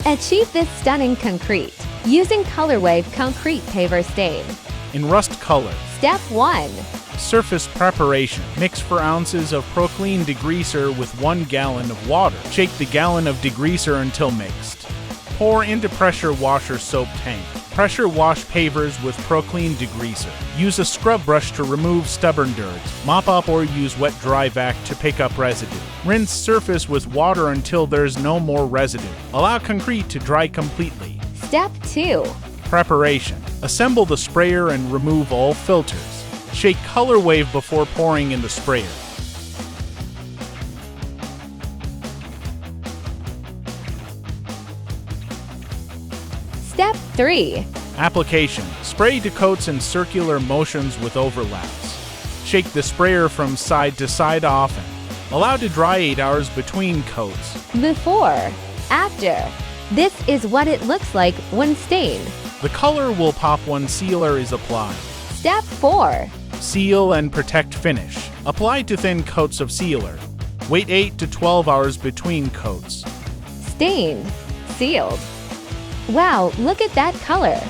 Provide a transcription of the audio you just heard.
Achieve this stunning concrete using ColorWave Concrete Paver Stain. In rust color. Step 1. Surface preparation. Mix 4 ounces of Proclean degreaser with 1 gallon of water. Shake the gallon of degreaser until mixed. Pour into pressure washer soap tank. Pressure wash pavers with Proclean degreaser. Use a scrub brush to remove stubborn dirt. Mop up or use wet dry vac to pick up residue. Rinse surface with water until there's no more residue. Allow concrete to dry completely. Step 2. Preparation. Assemble the sprayer and remove all filters. Shake ColorWave before pouring in the sprayer. Step 3. Application. Spray to coats in circular motions with overlaps. Shake the sprayer from side to side often. Allow to dry 8 hours between coats. Before. After. This is what it looks like when stained. The color will pop when sealer is applied. Step 4. Seal and protect finish. Apply to thin coats of sealer. Wait 8 to 12 hours between coats. Stained. Sealed. Wow, look at that color!